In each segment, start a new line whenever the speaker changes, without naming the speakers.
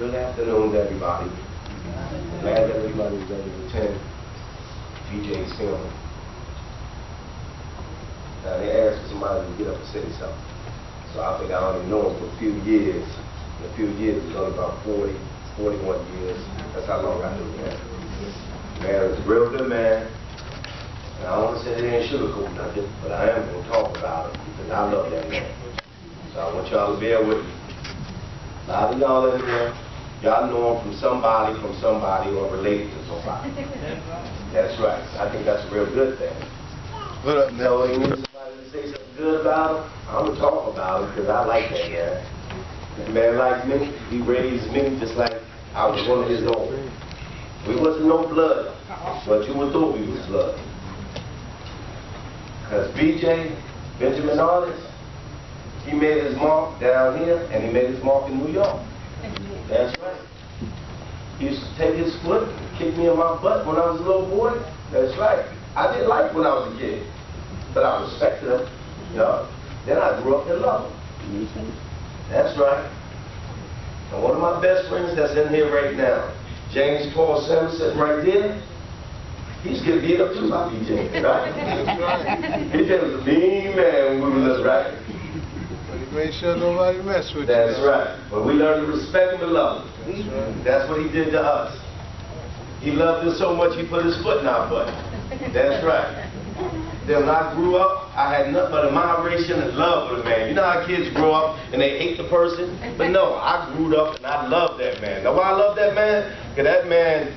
Good afternoon, everybody. Glad that everybody was able to attend BJ's funeral. Now, they asked for somebody to get up and say something. So I think I only know him for a few years. In a few years, it's only about 40, 41 years. That's how long I knew him. Man was a real good man. And I don't want to say they ain't sugarcoat nothing, but I am going to talk about it because I love that man. So I want y'all to bear with me. A lot of y'all in there, y'all know him from somebody, or related to somebody. That's right. I think that's a real good thing.
What up, man?
So when you need somebody to say something good about him, I'm going to talk about him because I like that guy. That man like me, he raised me just like I was one of his own. We wasn't no blood, but you would thought we was blood. Because BJ, Benjamin Artist, he made his mark down here, and he made his mark in New York. That's right. He used to take his foot, kick me in my butt when I was a little boy. That's right. I didn't like when I was a kid, but I respected him. You know? Then I grew up to love him. That's right. And one of my best friends that's in here right now, James Paul Sims, sitting right there, he's getting beat up too by BJ, right? BJ was a mean man when we was right.
Make sure nobody mess with you.
That's right. But we learned to respect him and love him.
That's right.
That's what he did to us. He loved us so much he put his foot in our butt. That's right. Then when I grew up, I had nothing but admiration and love for the man. You know how kids grow up and they hate the person? But no, I grew up and I loved that man. Now why I love that man? Because that man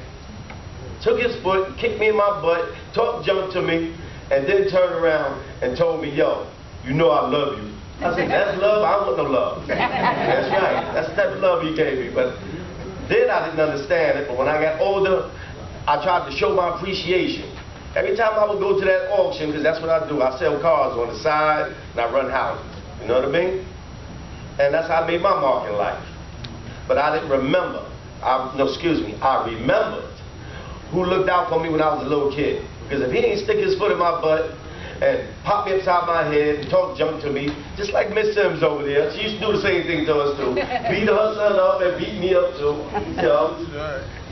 took his foot, kicked me in my butt, talked junk to me, and then turned around and told me, yo, you know I love you. I said, that's love? I want no love. That's right. That's the type of love he gave me. But then I didn't understand it. But when I got older, I tried to show my appreciation. Every time I would go to that auction, because that's what I do, I sell cars on the side and I run houses. You know what I mean? And that's how I made my mark in life. But I didn't remember. I remembered who looked out for me when I was a little kid. Because if he didn't stick his foot in my butt and pop me upside my head and talk junk to me, just like Miss Sims over there, she used to do the same thing to us too. Beat her son up and beat me up too. You know?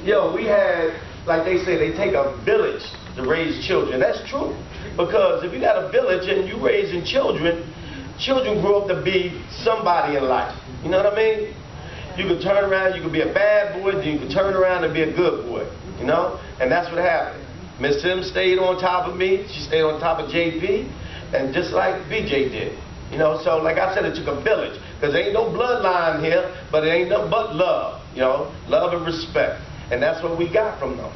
Yo, we had, like they say, they take a village to raise children. That's true. Because if you got a village and you raising children, children grow up to be somebody in life. You know what I mean? You can turn around, you can be a bad boy, then you can turn around and be a good boy. You know? And that's what happened. Miss Sims stayed on top of me. She stayed on top of JP, and just like BJ did. You know, so like I said, it took a village. Because there ain't no bloodline here, but it ain't nothing but love. You know, love and respect. And that's what we got from them.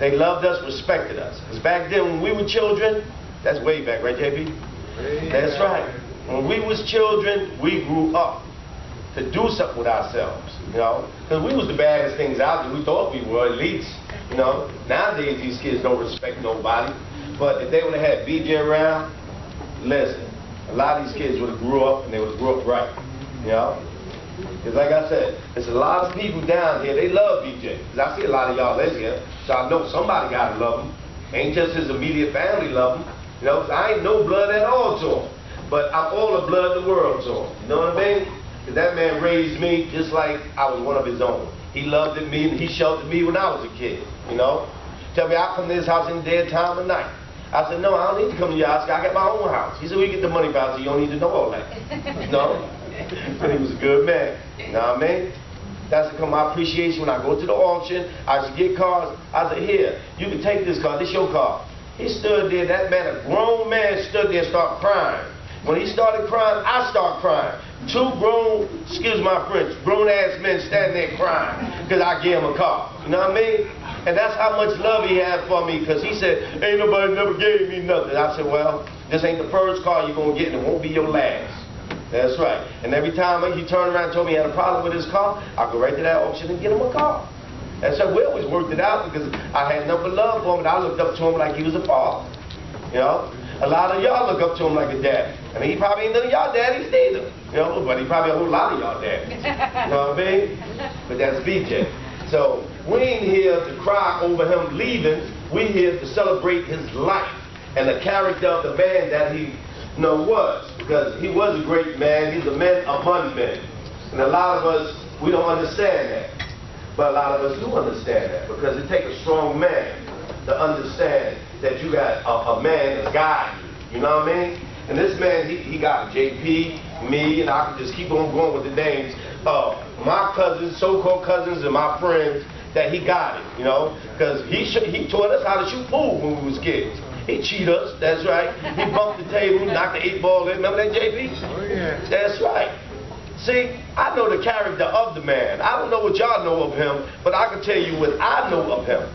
They loved us, respected us. Because back then when we were children, that's way back, right, JP? That's right. When we was children, we grew up to do something with ourselves, you know? Because we was the baddest things out there. We thought we were, at least. You know, nowadays these kids don't respect nobody. But if they would have had BJ around, listen, a lot of these kids would have grew up and they would have grew up right. You know? Because like I said, there's a lot of people down here, they love BJ. Because I see a lot of y'all in here, so I know somebody got to love him. Ain't just his immediate family love him. You know, 'cause I ain't no blood at all to him. But I'm all the blood in the world to him. You know what I mean? Because that man raised me just like I was one of his own. He loved me and he sheltered me when I was a kid, you know? Tell me I come to his house any day, time of night. I said, no, I don't need to come to your house. I got my own house. He said, we get the money back, so you don't need to know all that. No? But he was a good man. You know what I mean? That's my appreciation when I go to the auction. I used to get cars. I said, here, you can take this car. This your car. He stood there. That man, a grown man, stood there and started crying. When he started crying, I started crying. Two grown, excuse my French, grown-ass men standing there crying because I gave him a car. You know what I mean? And that's how much love he had for me, because he said, ain't nobody never gave me nothing. I said, well, this ain't the first car you're going to get, and it won't be your last. That's right. And every time he turned around and told me he had a problem with his car, I go right to that auction and get him a car. And so we always worked it out because I had nothing but love for him, and I looked up to him like he was a father. You know? A lot of y'all look up to him like a daddy. I mean, he probably ain't none of y'all daddies neither. You know, but he probably a whole lot of y'all daddies. You know what I mean? But that's BJ. So we ain't here to cry over him leaving. We here to celebrate his life and the character of the man that he was. Because he was a great man. He's a man among men. And a lot of us, We don't understand that. But a lot of us do understand that, because it takes a strong man to understand that you got a man that's guiding you. You know what I mean? And this man, he got JP, me, and I can just keep on going with the names of my cousins, so-called cousins, and my friends that he got it, you know? Because he taught us how to shoot pool when we was kids. He cheat us, that's right. He bumped the table, knocked the 8-ball in. Remember that, JP?
Oh, yeah.
That's right. See, I know the character of the man. I don't know what y'all know of him, but I can tell you what I know of him.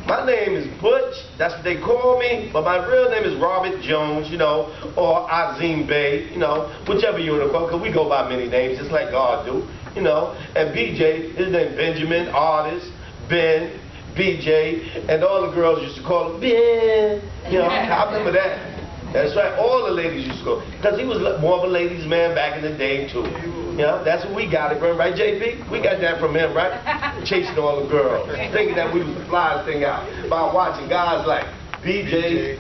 My name is Butch, that's what they call me, but my real name is Robert Jones, you know, or Azim Bey, you know, whichever you want to call, because we go by many names, just like God do, you know. And BJ, his name Benjamin, Artist, Ben, BJ, and all the girls used to call him Ben, you know, I remember that. That's right, all the ladies used to go, because he was more of a ladies' man back in the day, too. You know, that's what we got it from, right, JP? We got that from him, right? Chasing all the girls, thinking that we was the flyest thing out, by watching guys like BJ,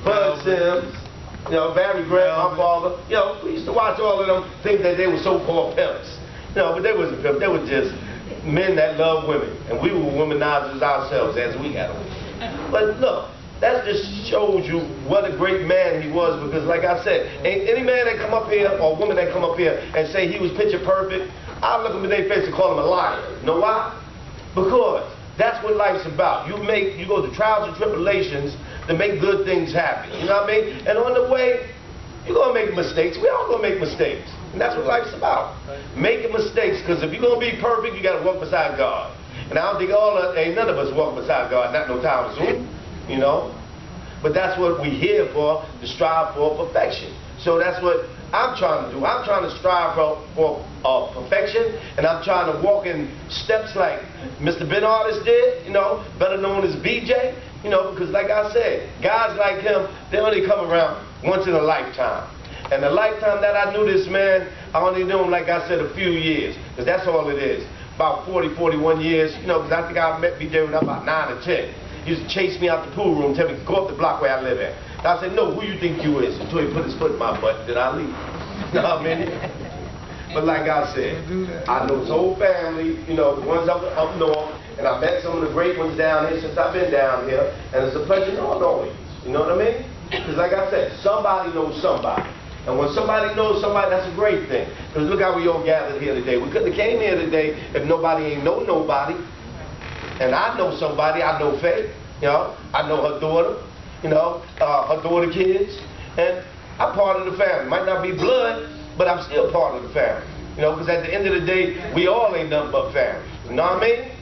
Bud Sims, you know, Barry Grant, my father. You know, we used to watch all of them, think that they were so-called pimps. You know, but they wasn't pimps, they were just men that love women, and we were womanizers ourselves as we had them. But look, that just shows you what a great man he was, because like I said, ain't any man that come up here or woman that come up here and say he was picture perfect, I'll look him in their face and call him a liar. You know why? Because that's what life's about. You go through trials and tribulations to make good things happen. You know what I mean? And on the way, you're going to make mistakes. We all going to make mistakes. And that's what life's about. Making mistakes, because if you're going to be perfect, you got to walk beside God. And I don't think ain't none of us walk beside God, not no time soon. You know, but that's what we're here for, to strive for perfection. So that's what I'm trying to do. I'm trying to strive for perfection, and I'm trying to walk in steps like Mr. Ben Artist did, you know, better known as BJ, you know, because like I said, guys like him, they only come around once in a lifetime. And the lifetime that I knew this man, I only knew him, like I said, a few years, because that's all it is. About 40, 41 years, you know, because I think I met BJ when I was about 9 or 10. He used to chase me out the pool room, tell me to go up the block where I live at. And I said, no, who you think you is? Until he put his foot in my butt, then I leave. You know what I mean? But like I said, I know his whole family, you know, the ones up north, and I met some of the great ones down here since I've been down here, and it's a pleasure knowing all these. You know what I mean? Because like I said, somebody knows somebody. And when somebody knows somebody, that's a great thing. Because look how we all gathered here today. We couldn't have came here today if nobody ain't know nobody. And I know somebody, I know Faith, you know, I know her daughter, you know, her daughter kids, and I'm part of the family. Might not be blood, but I'm still part of the family, you know, because at the end of the day, we all ain't nothing but family, you know what I mean?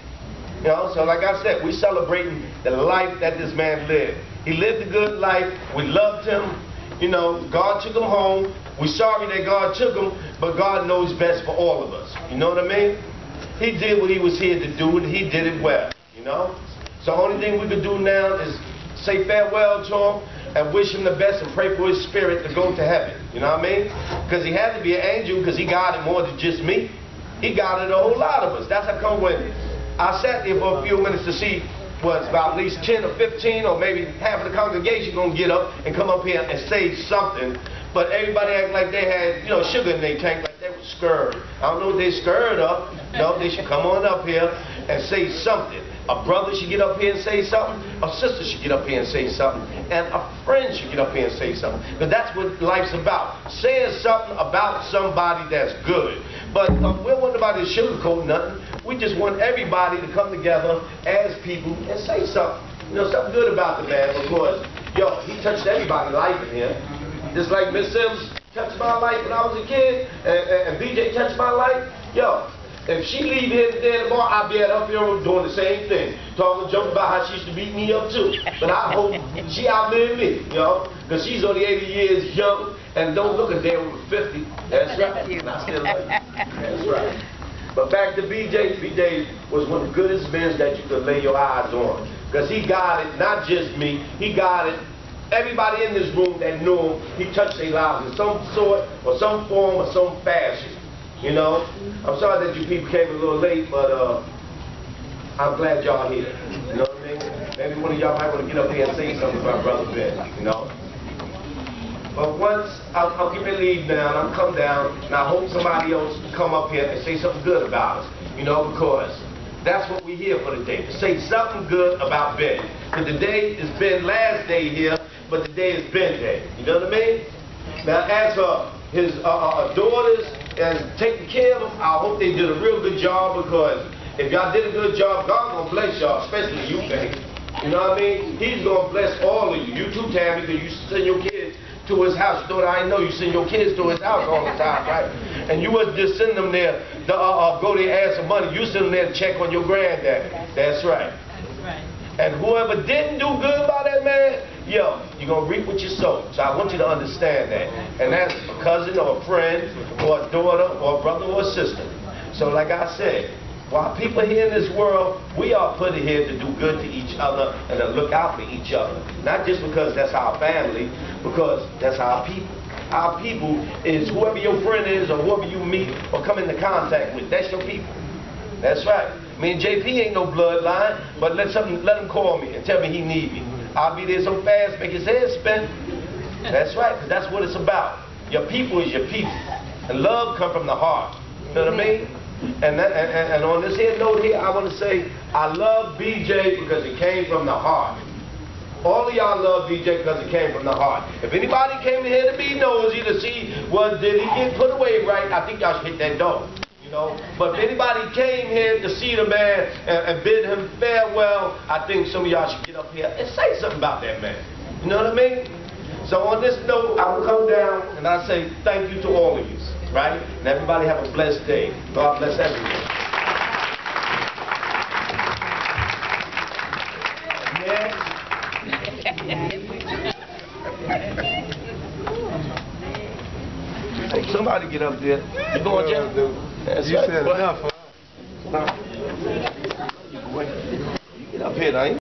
You know, so like I said, we celebrating the life that this man lived. He lived a good life, we loved him, you know, God took him home, we're sorry that God took him, but God knows best for all of us, you know what I mean? He did what he was here to do, and he did it well, you know? So the only thing we could do now is say farewell to him and wish him the best and pray for his spirit to go to heaven, you know what I mean? Because he had to be an angel, because he guided more than just me. He guided a whole lot of us. That's how come when I sat there for a few minutes to see was about at least 10 or 15 or maybe half of the congregation gonna get up and come up here and say something, but everybody act like they had, you know, sugar in their tank, like they were scared. I don't know what they scared of. No, they should come on up here and say something. A brother should get up here and say something. A sister should get up here and say something. And a friend should get up here and say something. Because that's what life's about. Saying something about somebody that's good. But we don't want nobody to sugarcoat nothing. We just want everybody to come together as people and say something. You know, something good about the man, because, yo, he touched everybody's life in here. Just like Miss Sims touched my life when I was a kid, and BJ touched my life. Yo, if she leave here today tomorrow, I'll be at her funeral doing the same thing. Talking, joking about how she used to beat me up too. But I hope she outlived me, you know, because she's only 80 years young and don't look a day over 50. That's right. And I still love you. That's right. But back to BJ. BJ was one of the goodest men that you could lay your eyes on. Because he guided not just me, he guided everybody in this room that knew him. He touched their lives in some sort or some form or some fashion. You know, I'm sorry that you people came a little late, but I'm glad y'all here. You know what I mean? Maybe one of y'all might want to get up here and say something about Brother Ben, you know? But once I'll get ready to leave now, and I'm come down, and I hope somebody else come up here and say something good about us. You know, because that's what we're here for today, to say something good about Ben. Because today is Ben's last day here, but today is Ben Day. You know what I mean? Now, as for his daughters and taking care of them, I hope they did a real good job, because if y'all did a good job, God gonna bless y'all, especially you, baby. You know what I mean? He's gonna bless all of you. You too, Tammy, because you send your kids to his house. Daughter, I know you send your kids to his house all the time, right? And you wasn't just send them there to go there and ask for money. You send them there to check on your granddaddy. That's right.
That's right.
And whoever didn't do good by that man, yo, you're going to reap what you sow. So I want you to understand that. And that's a cousin or a friend or a daughter or a brother or a sister. So like I said, while people here in this world, we are put here to do good to each other and to look out for each other. Not just because that's our family, because that's our people. Our people is whoever your friend is or whoever you meet or come into contact with. That's your people. That's right. Me and JP ain't no bloodline, but let him call me and tell me he need me. I'll be there so fast, make his head spin. That's right, because that's what it's about. Your people is your people. And love comes from the heart. You know what I mean? And on this here note here, I want to say, I love BJ because it came from the heart. All of y'all love BJ because it came from the heart. If anybody came in here to be nosy to see, well, did he get put away right, I think y'all should hit that door. You know? But if anybody came here to see the man and bid him farewell, I think some of y'all should get up here and say something about that man. You know what I mean? So on this note, I will come down and I say thank you to all of you. Right? And everybody have a blessed day. God bless everyone. Yeah. Hey, somebody get up there. You going, Jeff?
You said enough, huh?
You get up here, now.